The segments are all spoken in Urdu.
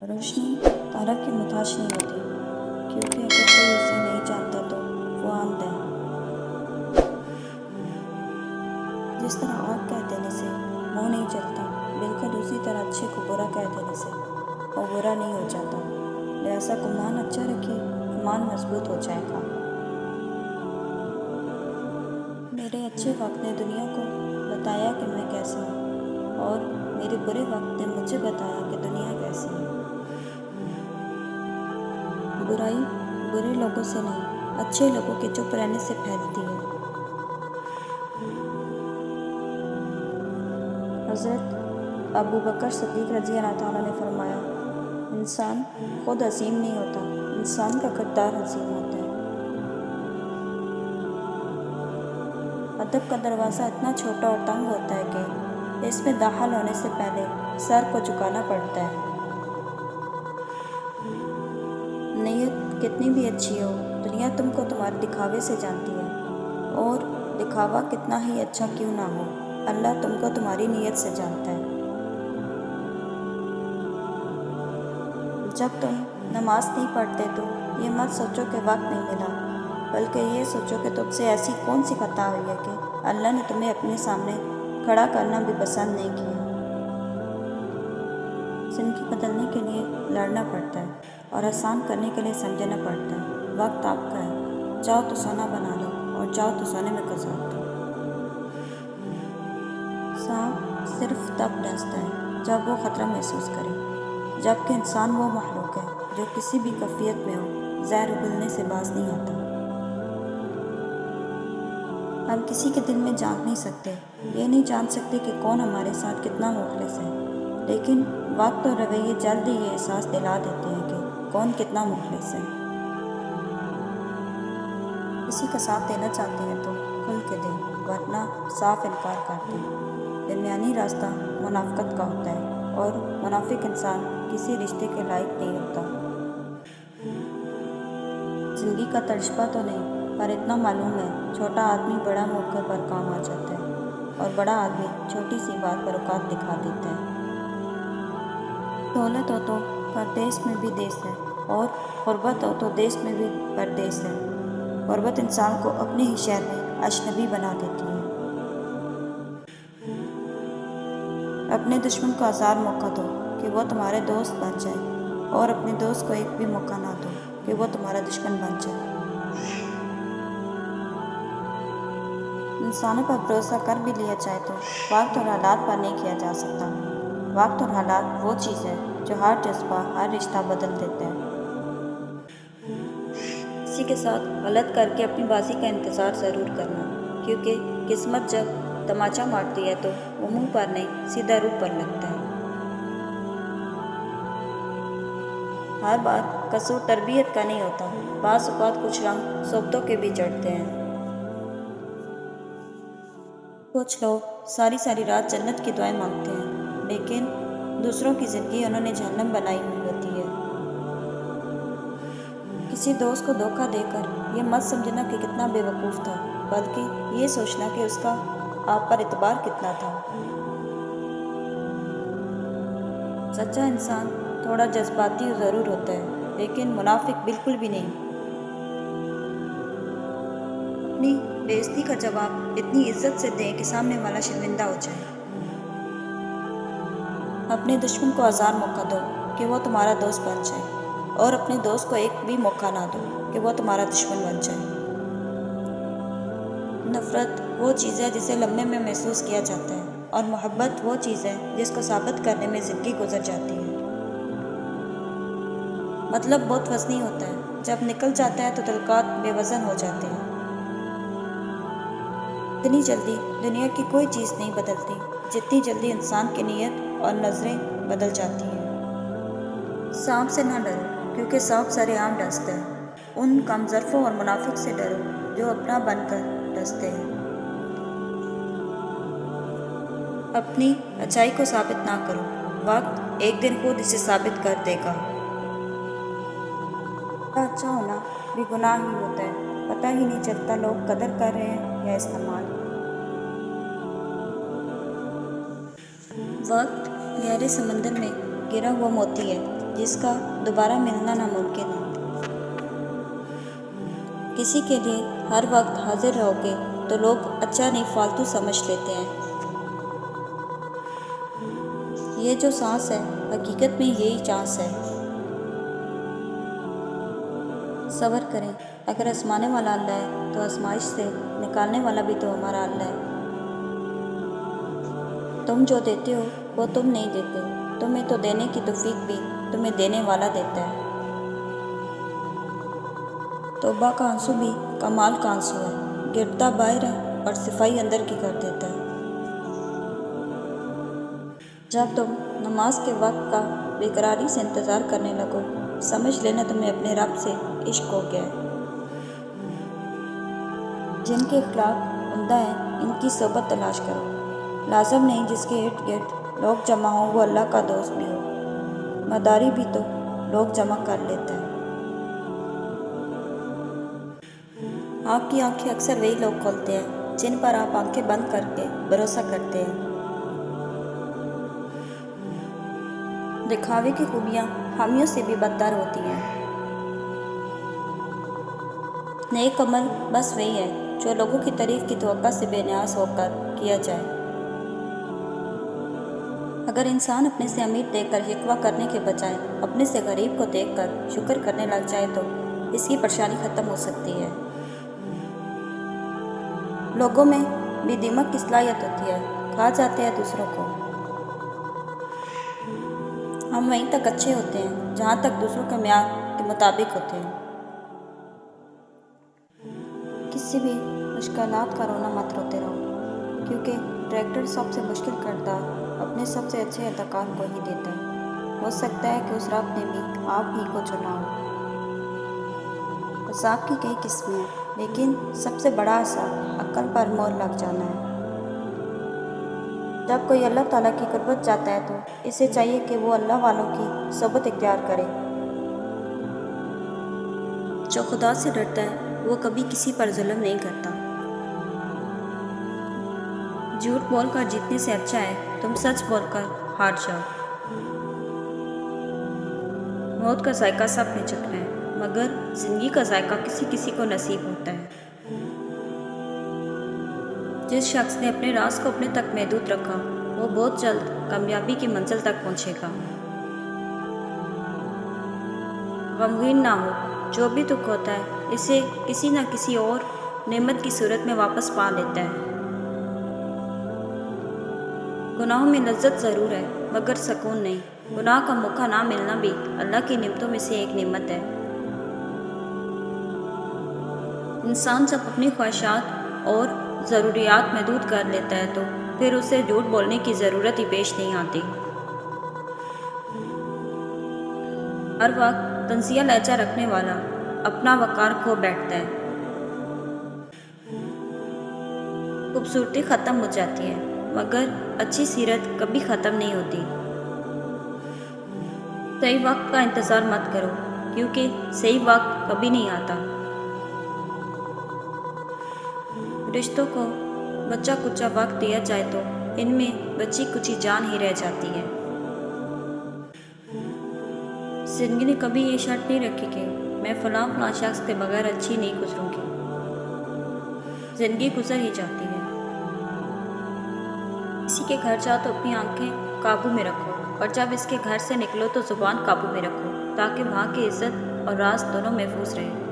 روشنی طرح کی محتاج نہیں ہوتی، کیونکہ اگر کوئی اسے نہیں جانتا تو وہ اندھا ہے۔ جس طرح آگ کہہ دینے سے منہ نہیں جلتا، بالکل اسی طرح اچھے کو برا کہہ دینے سے وہ برا نہیں ہو جاتا۔ لہٰذا گمان اچھا رکھیے، ایمان مضبوط ہو جائے گا۔ میرے اچھے وقت نے دنیا کو بتایا کہ میں کیسا ہوں، اور میرے برے وقت نے مجھے بتایا کہ دنیا کیسی ہے۔ برائی برے لوگوں سے نہیں، اچھے لوگوں کے چپ رہنے سے پھیلتی ہے۔ حضرت ابوبکر صدیق رضی اللہ تعالیٰ نے فرمایا، انسان خود عظیم نہیں ہوتا، انسان کا کردار عظیم ہوتا ہے۔ ادب کا دروازہ اتنا چھوٹا اور تنگ ہوتا ہے کہ اس میں داخل ہونے سے پہلے سر کو جھکانا پڑتا ہے۔ نیت کتنی بھی اچھی ہو، دنیا تم کو تمہارے دکھاوے سے جانتی ہے، اور دکھاوا کتنا ہی اچھا کیوں نہ ہو، اللہ تم کو تمہاری نیت سے جانتا ہے۔ جب تم نماز نہیں پڑھتے تو یہ مت سوچو کہ وقت نہیں ملا، بلکہ یہ سوچو کہ تم سے ایسی کون سی خطا ہوئی ہے کہ اللہ نے تمہیں اپنے سامنے کھڑا کرنا بھی پسند نہیں کیا۔ زندگی بدلنے کے لیے لڑنا پڑتا ہے، اور آسان کرنے کے لیے سمجھنا پڑتا ہے۔ وقت آپ کا ہے، چاہو تو سونا بنا لو اور چاہو تو سونے میں گزار دو۔ سانپ صرف تب ڈستا ہے جب وہ خطرہ محسوس کرے، جبکہ انسان وہ مخلوق ہے جو کسی بھی کیفیت میں ہو، زہر اگلنے سے باز نہیں آتا۔ ہم کسی کے دل میں جھانک نہیں سکتے، یہ نہیں جان سکتے کہ کون ہمارے ساتھ کتنا مخلص ہے، لیکن وقت اور رویے جلد ہی یہ احساس دلا دیتے ہیں کہ کون کتنا مخلص ہے۔ کسی کا ساتھ دینا چاہتے ہیں تو کھل کے دیں، ورنہ صاف انکار کر دیں۔ درمیانی راستہ منافقت کا ہوتا ہے، اور منافق انسان کسی رشتے کے لائق نہیں ہوتا۔ زندگی کا تجربہ تو نہیں، پر اتنا معلوم ہے، چھوٹا آدمی بڑا موقع پر کام آ جاتا ہے، اور بڑا آدمی چھوٹی سی بات پر اوقات دکھا دیتا ہے۔ دولت ہو تو پردیس میں بھی دیس ہے، اور غربت ہو تو دیس میں بھی پردیس ہے۔ غربت انسان کو اپنے ہی شہر میں اجنبی بنا دیتی ہے۔ اپنے دشمن کو 1000 موقع دو کہ وہ تمہارے دوست بن جائے، اور اپنے دوست کو ایک بھی موقع نہ دو کہ وہ تمہارا دشمن بن جائے۔ انسانوں پر بھروسہ کر بھی لیا جائے تو وقت اور حالات پر نہیں کیا جا سکتا۔ وقت اور حالات وہ چیز ہے جو ہر جذبہ، ہر رشتہ بدل دیتا ہے۔ کسی کے ساتھ غلط کر کے اپنی بازی کا انتظار ضرور کرنا، کیونکہ قسمت جب تماچا مارتی ہے تو وہ منہ پر نہیں، سیدھا روح پر لگتا ہے۔ ہر بار قصور تربیت کا نہیں ہوتا، بعض اوقات کچھ رنگ صحبتوں کے بھی چڑھتے ہیں۔ کچھ لوگ ساری رات جنت کی دعائیں مانگتے ہیں، لیکن دوسروں کی زندگی انہوں نے جہنم بنائی ہوئی ہوتی ہے۔ کسی دوست کو دھوکہ دے کر یہ مت سمجھنا کہ کتنا بے وقوف تھا، بلکہ یہ سوچنا کہ اس کا آپ پر اعتبار کتنا تھا۔ سچا انسان تھوڑا جذباتی ضرور ہوتا ہے، لیکن منافق بالکل بھی نہیں۔ اپنی بے عزتی کا جواب اتنی عزت سے دیں کہ سامنے والا شرمندہ ہو جائے۔ اپنے دشمن کو 1000 موقع دو کہ وہ تمہارا دوست بن جائے، اور اپنے دوست کو ایک بھی موقع نہ دو کہ وہ تمہارا دشمن بن جائے۔ نفرت وہ چیز ہے جسے لمحے میں محسوس کیا جاتا ہے، اور محبت وہ چیز ہے جس کو ثابت کرنے میں زندگی گزر جاتی ہے۔ مطلب بہت وزنی ہوتا ہے، جب نکل جاتا ہے تو تعلقات بے وزن ہو جاتے ہیں۔ اتنی جلدی دنیا کی کوئی چیز نہیں بدلتی جتنی جلدی انسان کی نیت اور نظریں بدل جاتی ہیں۔ سانپ سے نہ ڈرو، کیونکہ سانپ سر عام ڈستا ہے۔ ان کم ظرفوں اور منافق سے ڈرو جو اپنا بن کر ڈستے ہیں۔ اپنی اچھائی کو ثابت نہ کرو، وقت ایک دن خود اسے ثابت کر دے گا۔ اچھا ہونا بھی گناہ ہی ہوتا ہے، پتہ ہی نہیں چلتا لوگ قدر کر رہے ہیں یا استعمال۔ وقت گہرے سمندر میں گرا ہوا موتی ہے، جس کا دوبارہ ملنا ناممکن ہے۔ کسی کے لیے ہر وقت حاضر رہو گے تو لوگ اچھا نہیں فالتو سمجھ لیتے ہیں۔ یہ جو سانس ہے حقیقت میں یہی چانس ہے۔ صبر کریں، اگر آزمانے والا اللہ ہے تو آزمائش سے نکالنے والا بھی تو ہمارا اللہ ہے۔ تم جو دیتے ہو وہ تم نہیں دیتے، تمہیں تو دینے کی توفیق بھی تمہیں دینے والا دیتا ہے۔ توبہ کا آنسو بھی کمال کا آنسو ہے، گرتا باہر ہے اور صفائی اندر کی کر دیتا ہے۔ جب تم نماز کے وقت کا بےقراری سے انتظار کرنے لگو، سمجھ لینا تمہیں اپنے رب سے عشق ہو گیا ہے۔ جن کے اخلاق عمدہ ہیں ان کی صحبت تلاش کرو، لازم نہیں جس کے ارد گرد لوگ جمع ہوں وہ اللہ کا دوست بھی ہو، مداری بھی تو لوگ جمع کر لیتا ہے۔ آپ کی آنکھیں اکثر وہی لوگ کھولتے ہیں جن پر آپ آنکھیں بند کر کے بھروسہ کرتے ہیں۔ دکھاوے کی خوبیاں حامیوں سے بھی بدتر ہوتی ہیں۔ نیک عمل بس وہی ہے جو لوگوں کی تعریف کی توقع سے بے نیاز ہو کر کیا جائے۔ اگر انسان اپنے سے امیر دیکھ کر شکوہ کرنے کے بجائے اپنے سے غریب کو دیکھ کر شکر کرنے لگ جائے تو اس کی پریشانی ختم ہو سکتی ہے۔ لوگوں میں بھی دیمک کی صلاحیت ہوتی ہے، کھا جاتے ہیں دوسروں کو۔ ہم وہیں تک اچھے ہوتے ہیں جہاں تک دوسروں کے معیار کے مطابق ہوتے ہیں۔ کسی بھی مشکلات کا رونا مت روتے رہو، کیونکہ ڈائریکٹر سب سے مشکل کردار اپنے سب سے اچھے اداکار کو ہی دیتا ہے۔ ہو سکتا ہے کہ اس رب نے بھی آپ ہی کو چنا ہو۔ عذاب کی کئی قسمیں ہیں، لیکن سب سے بڑا عذاب عقل پر مور لگ جانا ہے۔ جب کوئی اللہ تعالیٰ کی قربت چاہتا ہے تو اسے چاہیے کہ وہ اللہ والوں کی صحبت اختیار کرے۔ جو خدا سے ڈرتا ہے وہ کبھی کسی پر ظلم نہیں کرتا۔ جھوٹ بول کر جیتنے سے اچھا ہے تم سچ بول کر ہار جاؤ۔ موت کا ذائقہ سب نے چکھنا ہے، مگر زندگی کا ذائقہ کسی کسی کو نصیب ہوتا ہے۔ جس شخص نے اپنے راز کو اپنے تک محدود رکھا وہ بہت جلد کامیابی کی منزل تک پہنچے گا۔ غمگین نہ ہو، جو بھی دکھ ہوتا ہے اسے کسی نہ کسی اور نعمت کی صورت میں واپس پا لیتا ہے۔ گناہوں میں لذت ضرور ہے مگر سکون نہیں، گناہ کا موقع نہ ملنا بھی اللہ کی نعمتوں میں سے ایک نعمت ہے۔ انسان جب اپنی خواہشات اور ضروریات محدود کر لیتا ہے تو پھر اسے جھوٹ بولنے کی ضرورت ہی پیش نہیں آتی۔ ہر وقت طنزیہ لہجہ رکھنے والا اپنا وقار کھو بیٹھتا ہے۔ خوبصورتی ختم ہو جاتی ہے مگر اچھی سیرت کبھی ختم نہیں ہوتی۔ صحیح وقت کا انتظار مت کرو، کیونکہ صحیح وقت کبھی نہیں آتا۔ رشتوں کو بچہ کچا وقت دیا جائے تو ان میں بچی کچی جان ہی رہ جاتی ہے۔ زندگی نے کبھی یہ شرط نہیں رکھی کہ میں فلاں شخص کے بغیر اچھی نہیں گزروں گی۔ زندگی گزر ہی جاتی ہے۔ کسی کے گھر جاؤ تو اپنی آنکھیں قابو میں رکھو، اور جب اس کے گھر سے نکلو تو زبان قابو میں رکھو، تاکہ وہاں کی عزت اور راز دونوں محفوظ رہیں۔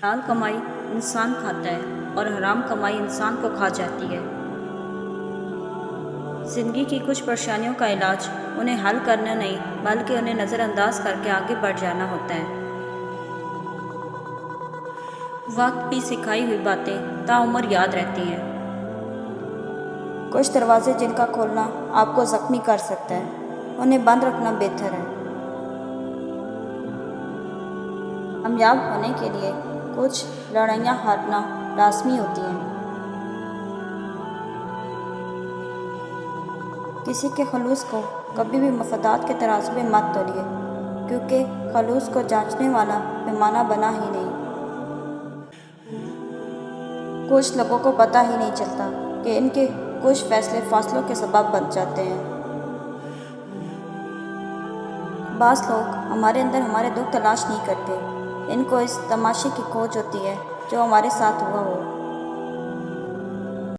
حلال کمائی انسان کھاتا ہے اور حرام کمائی انسان کو کھا جاتی ہے۔ زندگی کی کچھ پریشانیوں کا علاج انہیں حل کرنا نہیں بلکہ انہیں نظر انداز کر کے آگے بڑھ جانا ہوتا ہے۔ وقت بھی سکھائی ہوئی باتیں تاعمر یاد رہتی ہیں۔ کچھ دروازے جن کا کھولنا آپ کو زخمی کر سکتا ہے انہیں بند رکھنا بہتر ہے۔ کامیاب ہونے کے لیے کچھ لڑائیاں ہارنا لازمی ہوتی ہیں۔ کسی کے خلوص کو کبھی بھی مفادات کے ترازو میں مت تولیے، کیونکہ خلوص کو جانچنے والا پیمانہ بنا ہی نہیں۔ کچھ لوگوں کو پتہ ہی نہیں چلتا کہ ان کے کچھ فیصلے فاصلوں کے سبب بن جاتے ہیں۔ بعض لوگ ہمارے اندر ہمارے دکھ تلاش نہیں کرتے، ان کو اس تماشے کی کھوج ہوتی ہے جو ہمارے ساتھ ہوا ہو۔